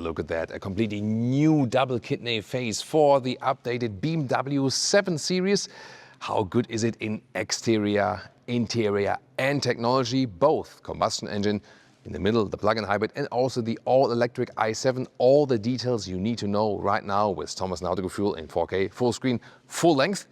look at that. A completely new double kidney face for the updated BMW 7 Series. How good is it in exterior, interior and technology? Both combustion engine, in the middle the plug-in hybrid, and also the all-electric i7. All the details you need to know right now with Thomas and Autogefuehl의 in 4K, full screen, full length.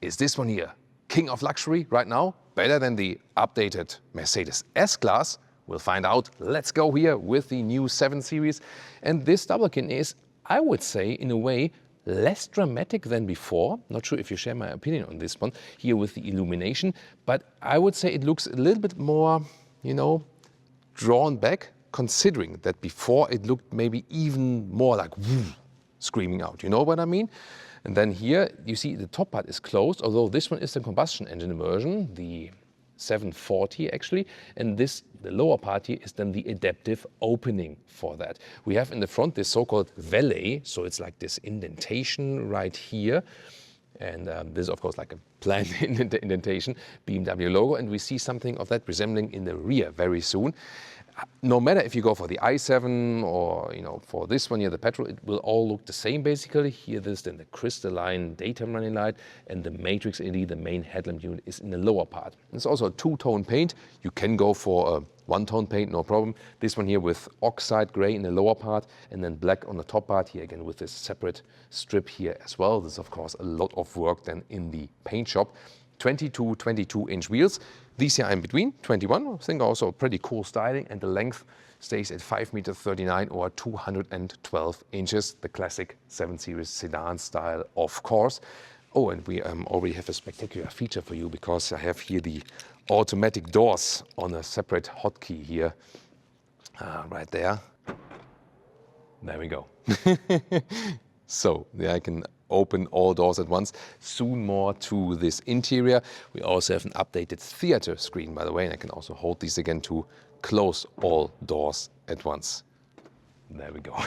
Is this one here king of luxury right now? Better than the updated Mercedes S-Class? We'll find out. Let's go here with the new 7 Series. And this double kidney is, I would say, in a way, less dramatic than before. Not sure if you share my opinion on this one here with the illumination, but I would say it looks a little bit more, you know, drawn back, considering that before it looked maybe even more like woo, screaming out. You know what I mean? And then here you see the top part is closed, although this one is the combustion engine version, the 740 actually, and this, the lower part here, is then the adaptive opening for that. We have in the front this so-called valet, so it's like this indentation right here, and this is of course like a planned indentation, BMW logo, and we see something of that resembling in the rear very soon. No matter if you go for the i7 or, you know, for this one here, the petrol, it will all look the same basically. Here this then the crystalline daytime running light, and the matrix LED, the main headlamp unit, is in the lower part. It's also a two-tone paint. You can go for a one-tone paint, no problem. This one here with oxide gray in the lower part and then black on the top part here again with this separate strip here as well. This is of course a lot of work then in the paint shop. 22-inch wheels. These here are in between, 21. I think also pretty cool styling, and the length stays at 5.39 meters or 212 inches. The classic 7 Series sedan style, of course. Oh, and we already have a spectacular feature for you, because I have here the automatic doors on a separate hotkey here, right there. There we go. So yeah, I can open all doors at once. Soon more to this interior. We also have an updated theater screen, by the way, and I can also hold these again to close all doors at once. There we go.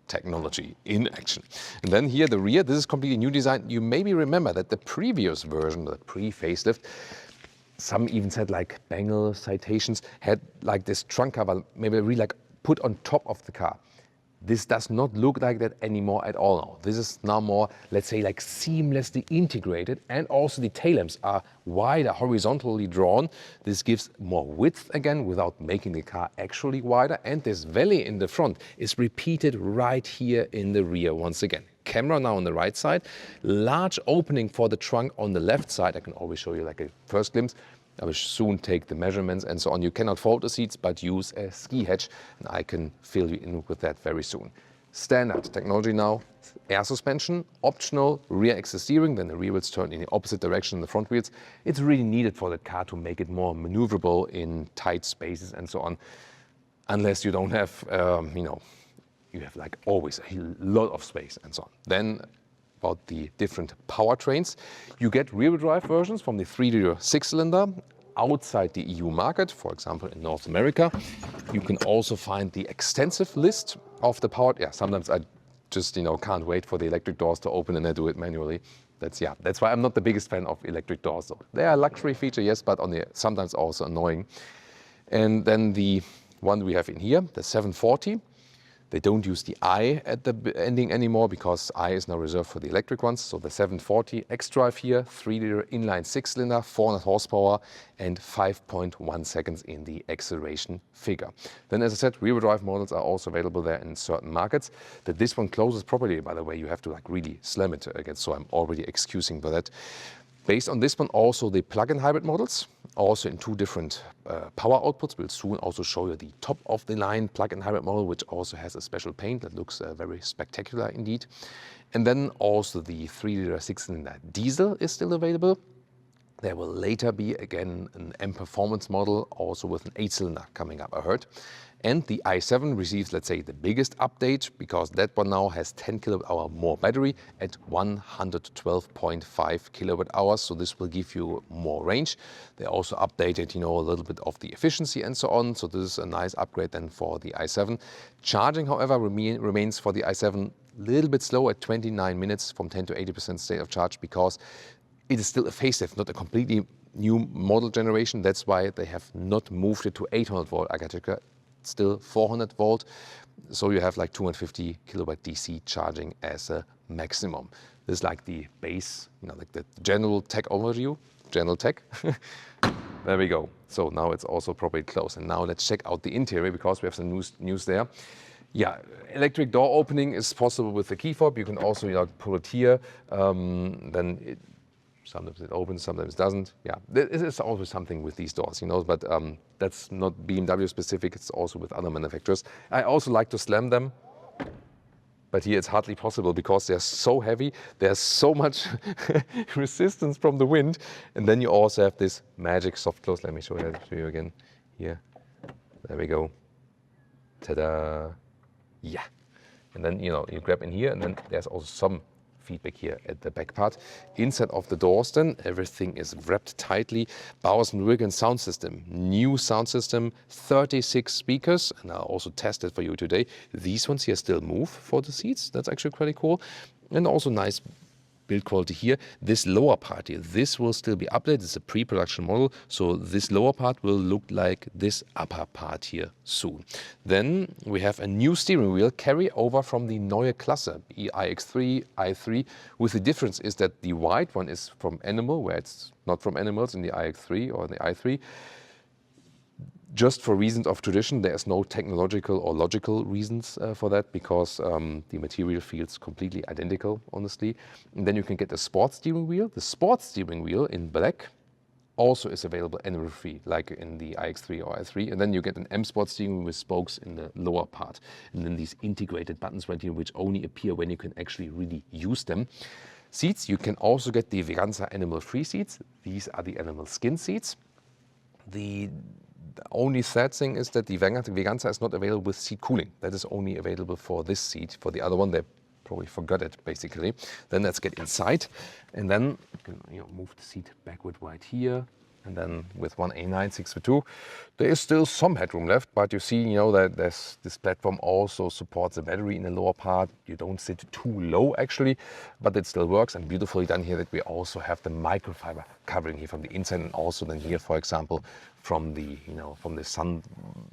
Technology in action. And then here the rear, this is completely new design. You maybe remember that the previous version, the pre-facelift, some even said like Bangle citations, had like this trunk cover, maybe really like put on top of the car. This does not look like that anymore at all now. This is now more, let's say, like seamlessly integrated, and also the tail lamps are wider, horizontally drawn. This gives more width again without making the car actually wider, and this valley in the front is repeated right here in the rear once again. Camera now on the right side, large opening for the trunk on the left side. I can always show you like a first glimpse. I will soon take the measurements and so on. You cannot fold the seats, but use a ski hatch, and I can fill you in with that very soon. Standard technology now, air suspension, optional rear axis steering, then the rear wheels turn in the opposite direction than the front wheels. It's really needed for the car to make it more maneuverable in tight spaces and so on, unless you don't have, you know, you have like always a lot of space and so on. Then about the different powertrains. You get rear-wheel drive versions from the 3-liter 6-cylinder outside the EU market, for example in North America. You can also find the extensive list of the power. Yeah, sometimes I just, you know, can't wait for the electric doors to open and I do it manually. That's why I'm not the biggest fan of electric doors though. They are a luxury feature, yes, but sometimes also annoying. And then the one we have in here, the 740. They don't use the I at the ending anymore, because I is now reserved for the electric ones. So the 740 X-Drive here, 3-liter inline 6-cylinder, 400 horsepower and 5.1 seconds in the acceleration figure. Then, as I said, rear-wheel drive models are also available there in certain markets. That this one closes properly, by the way, you have to like really slam it again, so I'm already excusing for that. Based on this one, also the plug-in hybrid models, also in two different power outputs. We'll soon also show you the top-of-the-line plug-in hybrid model, which also has a special paint that looks very spectacular indeed. And then also the 3-liter 6-cylinder diesel is still available. There will later be, again, an M Performance model, also with an 8-cylinder coming up, I heard. And the i7 receives, let's say, the biggest update, because that one now has 10 kWh more battery at 112.5 kWh. So this will give you more range. They also updated, you know, a little bit of the efficiency and so on. So this is a nice upgrade then for the i7. Charging, however, remains for the i7 a little bit slow at 29 minutes from 10 to 80% state of charge, because it is still a facelift, not a completely new model generation. That's why they have not moved it to 800 volt architecture. Still 400 volt. So you have like 250 kilowatt DC charging as a maximum. This is like the base, like the general tech overview, general tech. There we go. So now it's also properly closed. And now let's check out the interior because we have some news there. Yeah, electric door opening is possible with the key fob. You can also pull it here. Sometimes it opens, sometimes it doesn't. Yeah, there is always something with these doors, but that's not BMW specific. It's also with other manufacturers. I also like to slam them, but here it's hardly possible because they're so heavy. There's so much resistance from the wind. And then you also have this magic soft close. Let me show you again here. There we go. Ta-da. Yeah. And then, you grab in here, and then there's also some feedback here at the back part. Inside of the doors then, everything is wrapped tightly. Bowers & Wilkins sound system, new sound system, 36 speakers, and I'll also test it for you today. These ones here still move for the seats. That's actually pretty cool. And also nice build quality here. This lower part here, this will still be updated. It's a pre-production model, so this lower part will look like this upper part here soon. Then we have a new steering wheel carry over from the Neue Klasse iX3, i3, with the difference is that the white one is from Animal, where it's not from Animals in the iX3 or the i3. Just for reasons of tradition, there's no technological or logical reasons for that because the material feels completely identical, honestly. And then you can get a sports steering wheel. The sports steering wheel in black also is available animal free, like in the iX3 or i3. And then you get an M Sport steering wheel with spokes in the lower part. And then these integrated buttons right here, which only appear when you can actually really use them. Seats, you can also get the Veganza animal free seats. These are the animal skin seats. The only sad thing is that the Veganza is not available with seat cooling. That is only available for this seat. For the other one, they probably forgot it, basically. Then let's get inside. And then you can move the seat backward right here. And then with one A9 6x2, there is still some headroom left, but you see, that this platform also supports the battery in the lower part. You don't sit too low, actually, but it still works. And beautifully done here that we also have the microfiber covering here from the inside, and also then here, for example, from the from the sun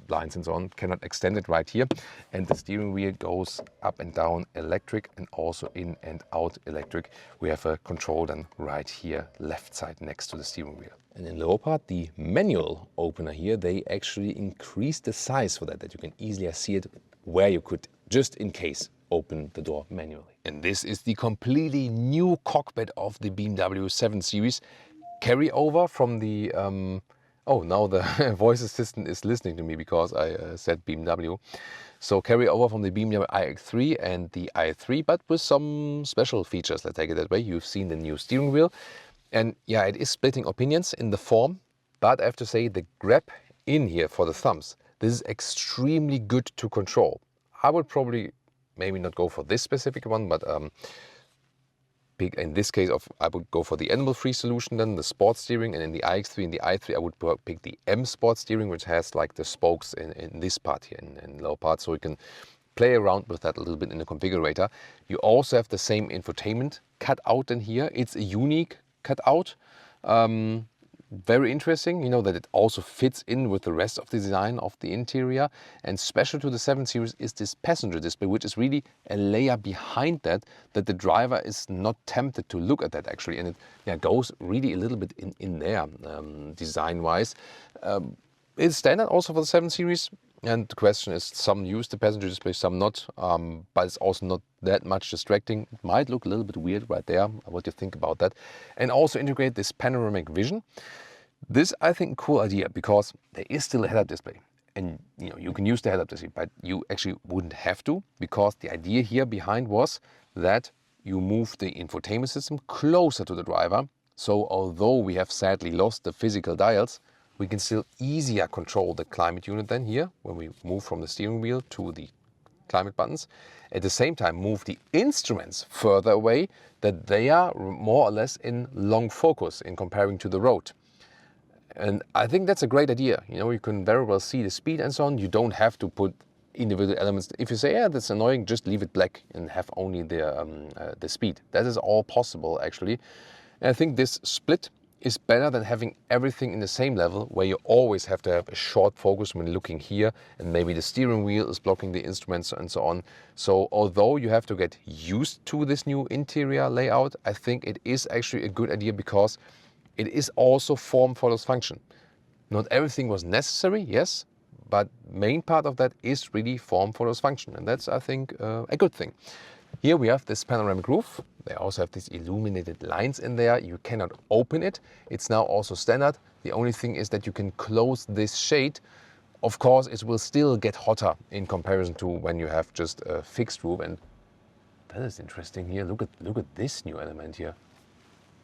blinds and so on. Cannot extend it right here. And the steering wheel goes up and down electric, and also in and out electric. We have a control then right here, left side next to the steering wheel. And in the lower part, the manual opener here, they actually increased the size for that you can easily see it where you could, just in case, open the door manually. And this is the completely new cockpit of the BMW 7 Series. Carry over from the, oh, now the voice assistant is listening to me because I said BMW. So carry over from the BMW iX3 and the i3, but with some special features, let's take it that way. You've seen the new steering wheel. And yeah, it is splitting opinions in the form, but I have to say the grab in here for the thumbs, this is extremely good to control. I would probably maybe not go for this specific one, but in this case, I would go for the animal-free solution, then the sports steering, and in the iX3 and the i3, I would pick the M Sport steering, which has like the spokes in this part here, in lower part, so you can play around with that a little bit in the configurator. You also have the same infotainment cut out in here. It's a unique cut out. Very interesting, that it also fits in with the rest of the design of the interior. And special to the 7 Series is this passenger display, which is really a layer behind that the driver is not tempted to look at that actually. And it goes really a little bit in there design-wise. It's standard also for the 7 Series. And the question is, some use the passenger display, some not, but it's also not that much distracting. It might look a little bit weird right there. What do you think about that? And also integrate this panoramic vision. This, I think, cool idea because there is still a head-up display. And you can use the head-up display, but you actually wouldn't have to, because the idea here behind was that you move the infotainment system closer to the driver. So although we have sadly lost the physical dials, we can still easier control the climate unit then here when we move from the steering wheel to the climate buttons. At the same time, move the instruments further away, that they are more or less in long focus in comparing to the road. And I think that's a great idea. You can very well see the speed and so on. You don't have to put individual elements. If you say, yeah, that's annoying, just leave it black and have only the speed. That is all possible actually. And I think this split is better than having everything in the same level where you always have to have a short focus when looking here and maybe the steering wheel is blocking the instruments and so on. So although you have to get used to this new interior layout, I think it is actually a good idea because it is also form follows function. Not everything was necessary, yes, but main part of that is really form follows function, and that's, I think, a good thing. Here we have this panoramic roof. They also have these illuminated lines in there. You cannot open it. It's now also standard. The only thing is that you can close this shade. Of course, it will still get hotter in comparison to when you have just a fixed roof. And that is interesting here. Look at this new element here.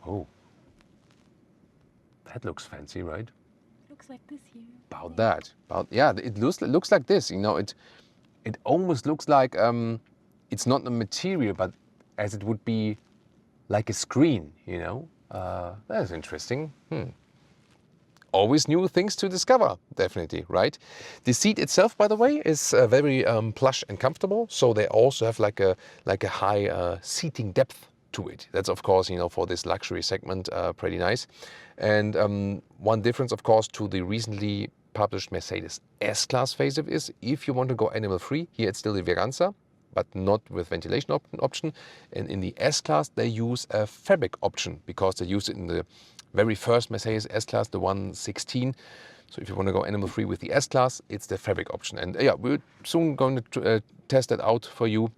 Oh, that looks fancy, right? Looks like this here. About that. Yeah, it looks like this. You know, it almost looks like it's not the material, but as it would be like a screen, you know. That's interesting. Always new things to discover, definitely, right? The seat itself, by the way, is very plush and comfortable. So they also have like a high seating depth to it. That's, of course, you know, for this luxury segment, pretty nice. And one difference, of course, to the recently published Mercedes S-Class facelift is if you want to go animal-free, here it's still the Veranza, but not with ventilation option. And in the S-Class, they use a fabric option because they used it in the very first Mercedes S-Class, the 116. So if you want to go animal-free with the S-Class, it's the fabric option. And yeah, we're soon going to test that out for you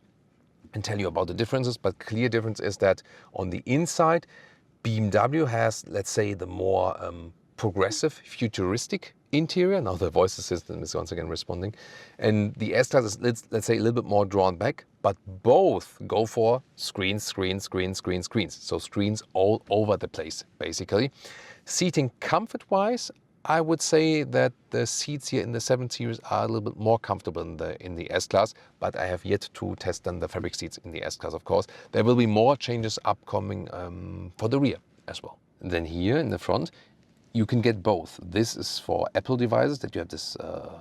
and tell you about the differences. But clear difference is that on the inside, BMW has, let's say, the more progressive, futuristic interior. Now the voice assistant is once again responding. And the S-Class is, let's say, a little bit more drawn back, but both go for screens. So screens all over the place, basically. Seating comfort-wise, I would say that the seats here in the 7 Series are a little bit more comfortable in the S-Class, but I have yet to test then the fabric seats in the S-Class, of course. There will be more changes upcoming for the rear as well. And then here in the front, you can get both. This is for Apple devices, that you have this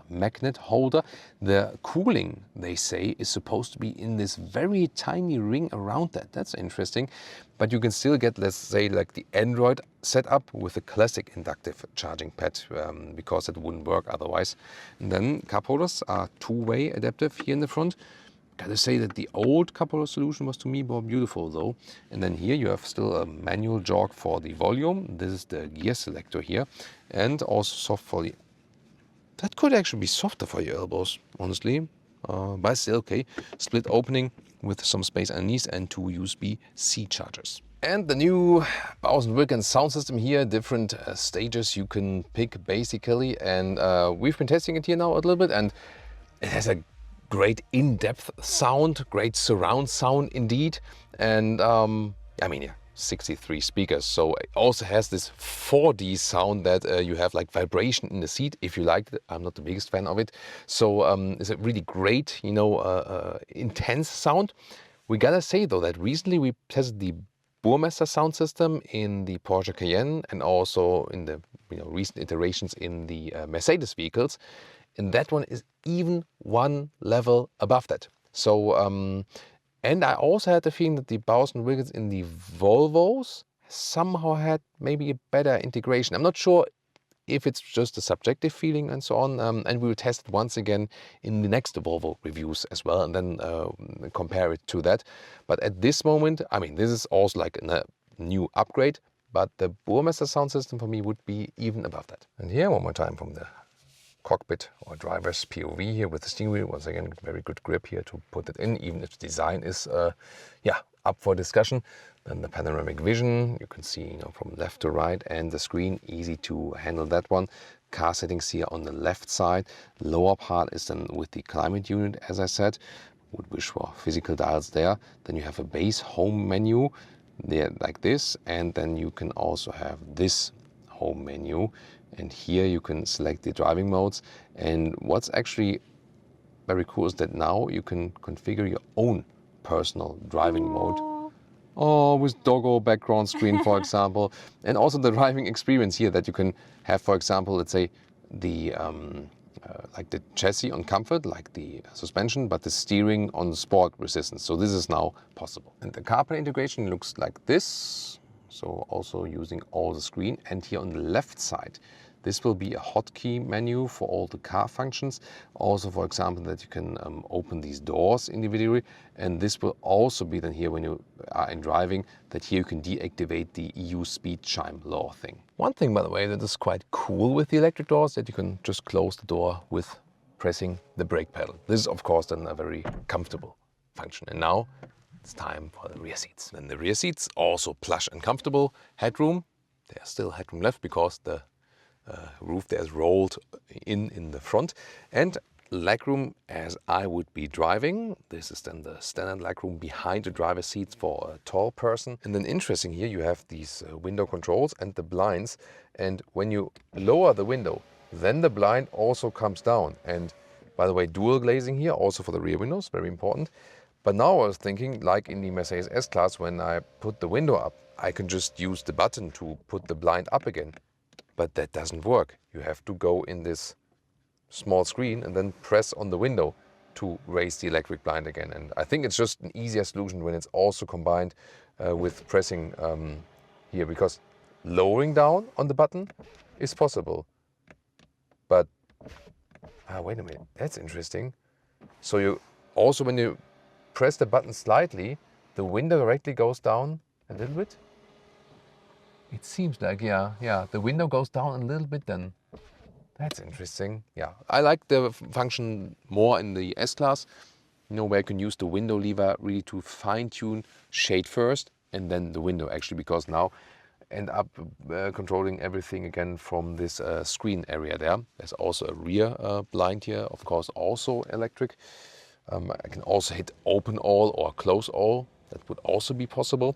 magnet holder. The cooling, they say, is supposed to be in this very tiny ring around that. That's interesting. But you can still get, let's say, like the Android setup with a classic inductive charging pad, because it wouldn't work otherwise. And then cup holders are two-way adaptive here in the front. Gotta say that the old cup holder solution was to me more beautiful though. And then here you have still a manual jog for the volume. This is the gear selector here. And also soft for the... That could actually be softer for your elbows, honestly. But still okay. Split opening with some space underneath and two USB-C chargers. And the new Bowers & sound system here, different stages you can pick basically. And we've been testing it here now a little bit, and it has a great in-depth sound, great surround sound indeed. And I mean, yeah, 63 speakers. So it also has this 4D sound that you have like vibration in the seat if you like it. I'm not the biggest fan of it. So it's a really great, you know, intense sound. We gotta say though that recently we tested the Burmester sound system in the Porsche Cayenne and also in the recent iterations in the Mercedes vehicles. And that one is even one level above that. So, and I also had the feeling that the Bowers & Wilkins in the Volvos somehow had maybe a better integration. I'm not sure if it's just a subjective feeling and so on. And we will test it once again in the next Volvo reviews as well, and then compare it to that. But at this moment, I mean, this is also like a new upgrade, but the Burmester sound system for me would be even above that. And here, one more time from the cockpit or driver's POV here with the steering wheel. Once again, very good grip here to put it in, even if the design is up for discussion. Then the panoramic vision, you can see from left to right, and the screen, easy to handle that one. Car settings here on the left side. Lower part is then with the climate unit, as I said. Would wish for physical dials there. Then you have a base home menu there like this, and then you can also have this home menu. And here you can select the driving modes. And what's actually very cool is that now you can configure your own personal driving mode. Oh, with doggo background screen, for example. And also the driving experience here that you can have, for example, let's say the like the chassis on comfort, like the suspension, but the steering on sport resistance. So this is now possible. And the CarPlay integration looks like this. So also using all the screen. And here on the left side, this will be a hotkey menu for all the car functions. Also, for example, that you can open these doors individually. And this will also be then here when you are in driving, that here you can deactivate the EU speed chime law thing. One thing, by the way, that is quite cool with the electric doors, that you can just close the door with pressing the brake pedal. This is, of course, then a very comfortable function. And now it's time for the rear seats. Then the rear seats, also plush and comfortable. Headroom, there's still headroom left because the roof there is rolled in the front. And legroom as I would be driving. This is then the standard legroom behind the driver's seats for a tall person. And then interesting here, you have these window controls and the blinds. And when you lower the window, then the blind also comes down. And by the way, dual glazing here, also for the rear windows, very important. But now I was thinking, like in the Mercedes S-Class, when I put the window up, I can just use the button to put the blind up again. But that doesn't work. You have to go in this small screen and then press on the window to raise the electric blind again. And I think it's just an easier solution when it's also combined with pressing here, because lowering down on the button is possible. But, wait a minute, that's interesting. So you also, when you press the button slightly, the window directly goes down a little bit. It seems like, yeah, the window goes down a little bit then. That's interesting. Yeah, I like the function more in the S-Class, you know, where you can use the window lever really to fine-tune shade first and then the window actually, because now end up controlling everything again from this screen area there. There's also a rear blind here, of course, also electric. I can also hit open all or close all. That would also be possible.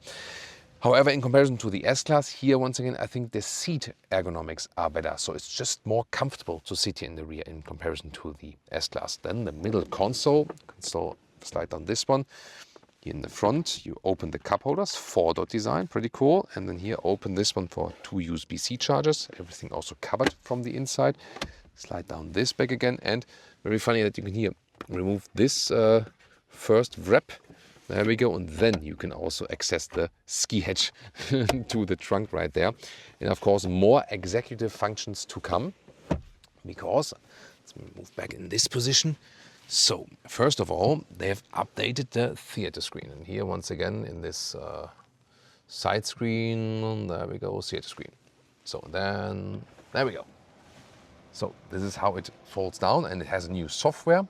However, in comparison to the S-Class, here once again, I think the seat ergonomics are better. So it's just more comfortable to sit here in the rear in comparison to the S-Class. Then the middle console, slide down this one. Here in the front, you open the cup holders, 4-dot design, pretty cool. And then here, open this one for 2 USB-C chargers. Everything also covered from the inside. Slide down this back again. And very funny that you can here remove this first wrap. There we go, and then you can also access the ski hatch to the trunk right there. And of course, more executive functions to come, because, let's move back in this position. So, first of all, they have updated the theater screen. And here, once again, in this side screen, there we go, theater screen. So then, there we go. So this is how it folds down, and it has a new software.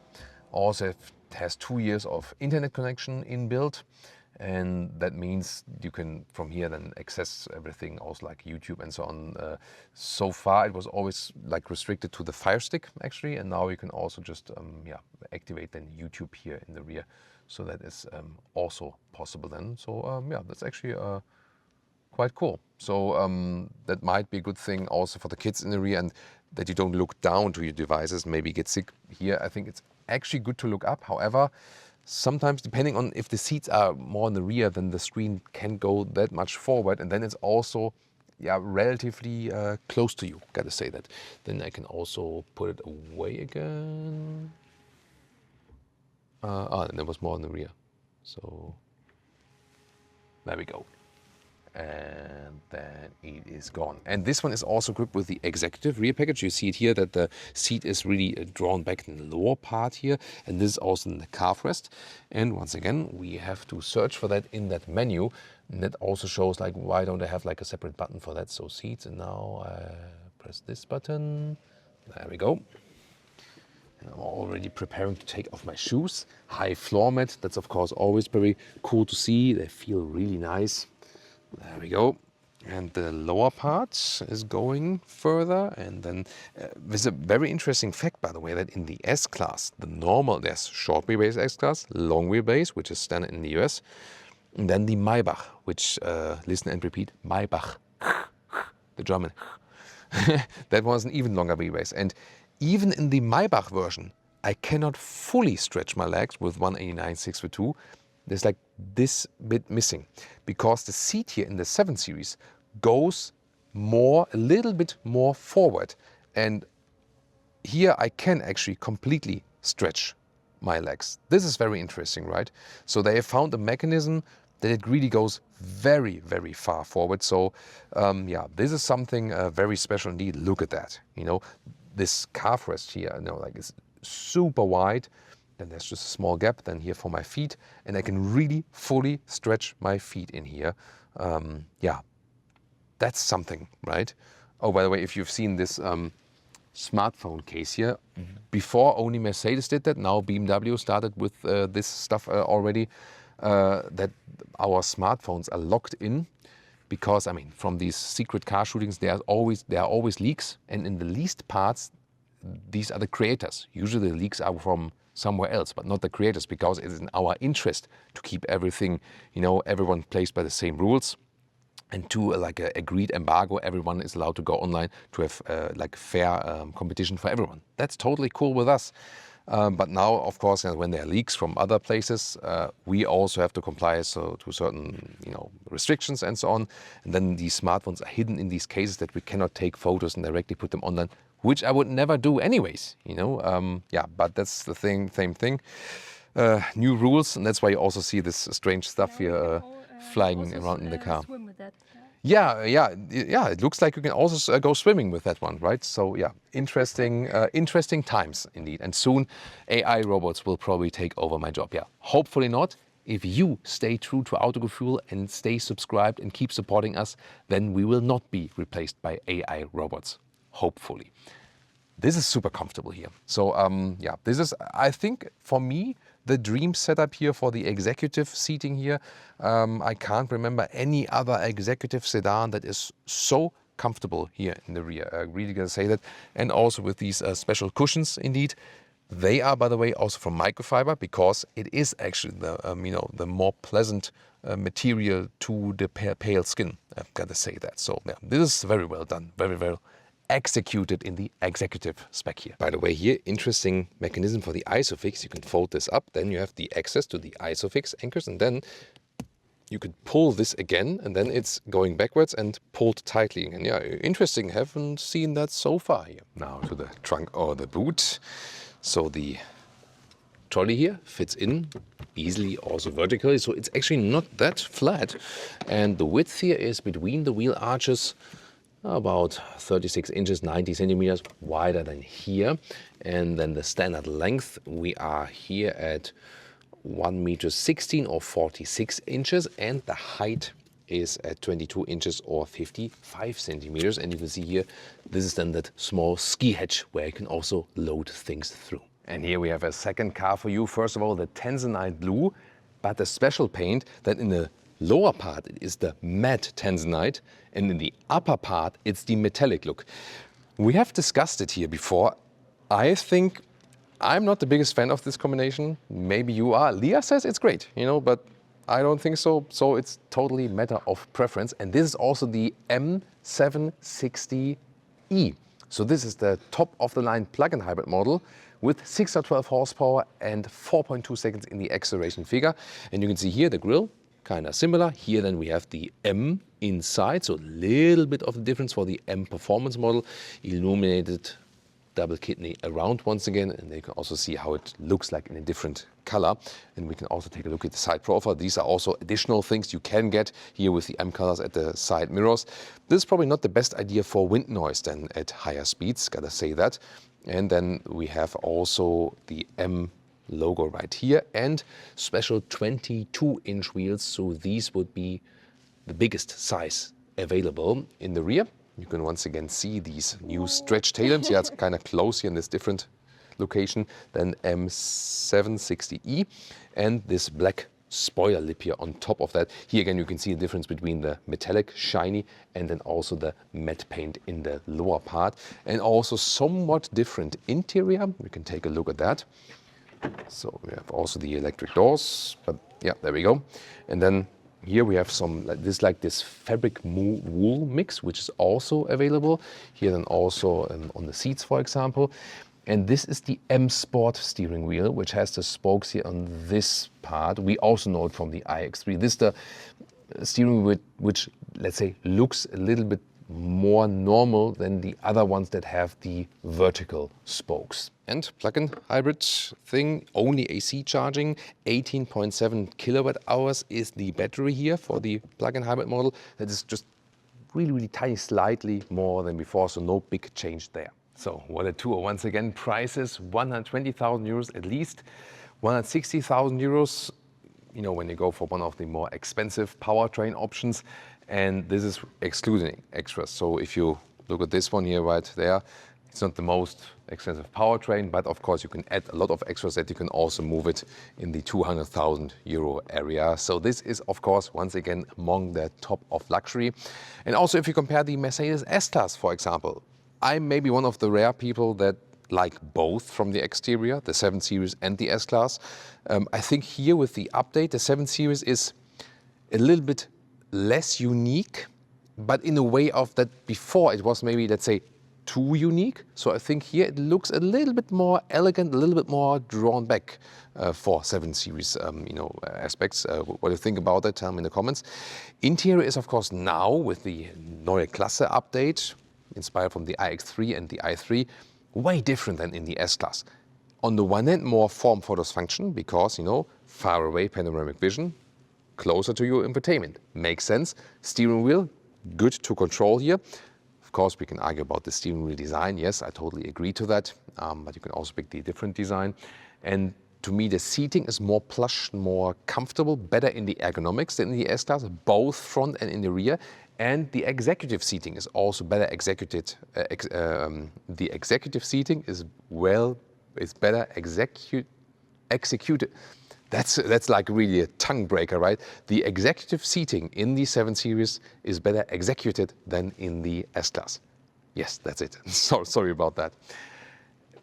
Also, it has 2 years of internet connection inbuilt, and that means you can from here then access everything, also like YouTube and so on. So far it was always like restricted to the Fire Stick actually, and now you can also just activate then YouTube here in the rear. So that is also possible then. So that's actually quite cool. So that might be a good thing also for the kids in the rear, and that you don't look down to your devices, maybe get sick. Here I think it's actually good to look up. However, sometimes depending on if the seats are more in the rear, then the screen can't go that much forward, and then it's also relatively close to you, gotta say that. Then I can also put it away again. And there was more in the rear. So there we go. And then it is gone. And this one is also equipped with the executive rear package. You see it here that the seat is really drawn back in the lower part here, and this is also in the calf rest. And once again, we have to search for that in that menu, and that also shows like why don't I have like a separate button for that. So seats, and now I press this button. There we go. And I'm already preparing to take off my shoes. High floor mat, that's of course always very cool to see. They feel really nice. There we go. And the lower part is going further. And then there's a very interesting fact, by the way, that in the S-Class, the normal, there's short wheelbase S-Class, long wheelbase, which is standard in the US. And then the Maybach, which, listen and repeat, Maybach, the German. That was an even longer wheelbase. And even in the Maybach version, I cannot fully stretch my legs with 189/6/2. There's like this bit missing, because the seat here in the 7 Series goes a little bit more forward. And here I can actually completely stretch my legs. This is very interesting, right? So they have found a mechanism that it really goes very, very far forward. So yeah, this is something very special indeed. Look at that, you know, this calf rest here, you know, like it's super wide. Then there's just a small gap then here for my feet, and I can really fully stretch my feet in here. Yeah, that's something, right? Oh, by the way, if you've seen this smartphone case here, before only Mercedes did that, now BMW started with this stuff already, that our smartphones are locked in, because, I mean, from these secret car shootings, there are always leaks, and in the least parts, these are the creators. Usually the leaks are from somewhere else, but not the creators, because it is in our interest to keep everything, you know, everyone plays by the same rules. And to like a agreed embargo, everyone is allowed to go online to have like fair competition for everyone. That's totally cool with us. But now, of course, when there are leaks from other places, we also have to comply to certain, you know, restrictions and so on. And then these smartphones are hidden in these cases that we cannot take photos and directly put them online, which I would never do anyways, you know. Yeah, but that's the same thing. New rules, and that's why you also see this strange stuff here flying around in the car. Swim with that. Yeah. It looks like you can also go swimming with that one, right? So yeah, interesting times indeed. And soon, AI robots will probably take over my job. Yeah, hopefully not. If you stay true to Autogefuehl and stay subscribed and keep supporting us, then we will not be replaced by AI robots. Hopefully. This is super comfortable here. So yeah, this is, I think, for me, the dream setup here for the executive seating here. I can't remember any other executive sedan that is so comfortable here in the rear. I really gotta say that. And also with these special cushions, indeed. They are, by the way, also from microfiber, because it is actually the you know, the more pleasant material to the pale skin. I've got to say that. So yeah, this is very well done, very well executed in the executive spec here. By the way, here, interesting mechanism for the ISOFIX. You can fold this up, then you have the access to the ISOFIX anchors, and then you could pull this again, and then it's going backwards and pulled tightly again. Yeah, interesting. Haven't seen that so far here. Now to the trunk or the boot. So the trolley here fits in easily, also vertically, so it's actually not that flat. And the width here is between the wheel arches about 36 inches, 90 centimeters wider than here. And then the standard length, we are here at 1 meter 16 or 46 inches, and the height is at 22 inches or 55 centimeters. And you can see here, this is then that small ski hatch where you can also load things through. And here we have a second car for you. First of all, the Tanzanite blue, but a special paint that in the lower part it is the matte Tanzanite, and in the upper part it's the metallic look. We have discussed it here before. I think I'm not the biggest fan of this combination. Maybe you are. Leah says it's great, you know, but I don't think so. So it's totally matter of preference. And this is also the M760E. So this is the top of the line plug-in hybrid model with 612 horsepower and 4.2 seconds in the acceleration figure. And you can see here the grille, kind of similar. Here then we have the M inside, so a little bit of the difference for the M performance model. Illuminated double kidney around once again, and you can also see how it looks like in a different color. And we can also take a look at the side profile. These are also additional things you can get here with the M colors at the side mirrors. This is probably not the best idea for wind noise then at higher speeds, gotta say that. And then we have also the M logo right here and special 22-inch wheels. So these would be the biggest size available in the rear. You can once again see these new stretch tail lamps. Yeah, it's kind of close here in this different location than M760E. And this black spoiler lip here on top of that. Here again, you can see the difference between the metallic shiny and then also the matte paint in the lower part. And also somewhat different interior. We can take a look at that. So we have also the electric doors, but yeah, there we go. And then here we have some like this fabric wool mix, which is also available here. Then also on the seats, for example. And this is the M Sport steering wheel, which has the spokes here on this part. We also know it from the iX3. This is the steering wheel which, let's say, looks a little bit more normal than the other ones that have the vertical spokes. And plug-in hybrid thing, only AC charging, 18.7 kilowatt hours is the battery here for the plug-in hybrid model. That is just really tiny, slightly more than before, so no big change there. So what a tour. Once again, prices 120,000 euros at least, 160,000 euros, you know, when you go for one of the more expensive powertrain options. And this is excluding extras. So if you look at this one here right there, it's not the most expensive powertrain, but of course you can add a lot of extras that you can also move it in the 200,000 euro area. So this is of course once again among the top of luxury. And also if you compare the Mercedes S-Class, for example, I'm maybe one of the rare people that like both from the exterior, the 7 Series and the S-Class. I think here with the update, the 7 Series is a little bit less unique, but in a way of that before it was maybe, let's say, too unique. So I think here it looks a little bit more elegant, a little bit more drawn back for 7 Series aspects. What do you think about that? Tell me in the comments. Interior is of course now with the Neue Klasse update, inspired from the iX3 and the i3, way different than in the S-Class. On the one hand, more form follows function because, you know, far away panoramic vision, closer to your infotainment. Makes sense. Steering wheel, good to control here. Of course, we can argue about the steering wheel design. Yes, I totally agree to that. But you can also pick the different design. And to me, the seating is more plush, more comfortable, better in the ergonomics than in the S-Class, both front and in the rear. And the executive seating is also better executed. The executive seating is better executed. That's like really a tongue breaker, right? The executive seating in the 7 Series is better executed than in the S-Class. Yes, that's it. Sorry about that.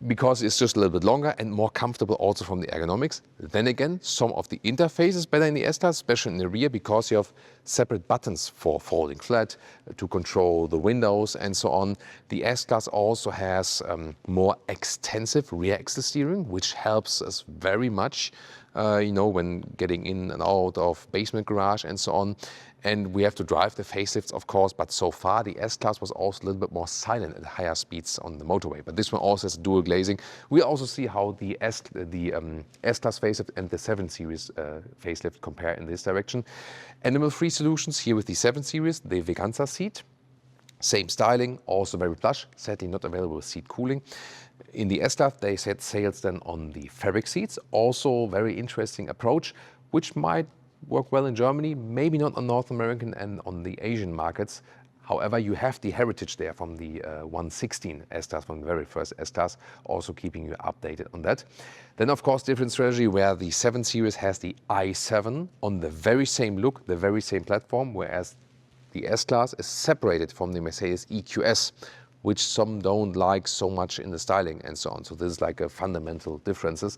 Because it's just a little bit longer and more comfortable also from the ergonomics. Then again, some of the interface is better in the S-Class, especially in the rear, because you have separate buttons for folding flat, to control the windows and so on. The S-Class also has more extensive rear axle steering, which helps us very much when getting in and out of basement garage and so on. And we have to drive the facelifts, of course, but so far the S-Class was also a little bit more silent at higher speeds on the motorway. But this one also has dual glazing. We'll also see how the S-Class facelift and the 7 Series facelift compare in this direction. Animal-free solutions here with the 7 Series, the Veganza seat. Same styling, also very plush, sadly not available with seat cooling. In the S-Class, they set sails then on the fabric seats. Also very interesting approach, which might work well in Germany, maybe not on North American and on the Asian markets. However, you have the heritage there from the 116 S-Class, from the very first S-Class, also keeping you updated on that. Then, of course, different strategy where the 7 Series has the i7 on the very same look, the very same platform, whereas the S-Class is separated from the Mercedes EQS, which some don't like so much in the styling and so on. So this is like a fundamental differences.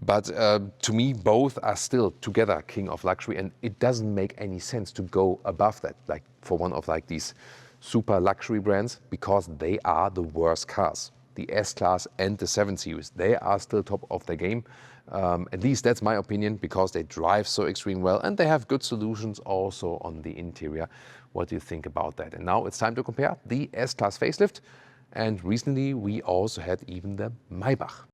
But to me, both are still together king of luxury, and it doesn't make any sense to go above that, like for one of like these super luxury brands, because they are the worst cars. The S-Class and the 7 Series, they are still top of the game. At least that's my opinion, because they drive so extremely well and they have good solutions also on the interior. What do you think about that? And now it's time to compare the S-Class facelift. And recently we also had even the Maybach.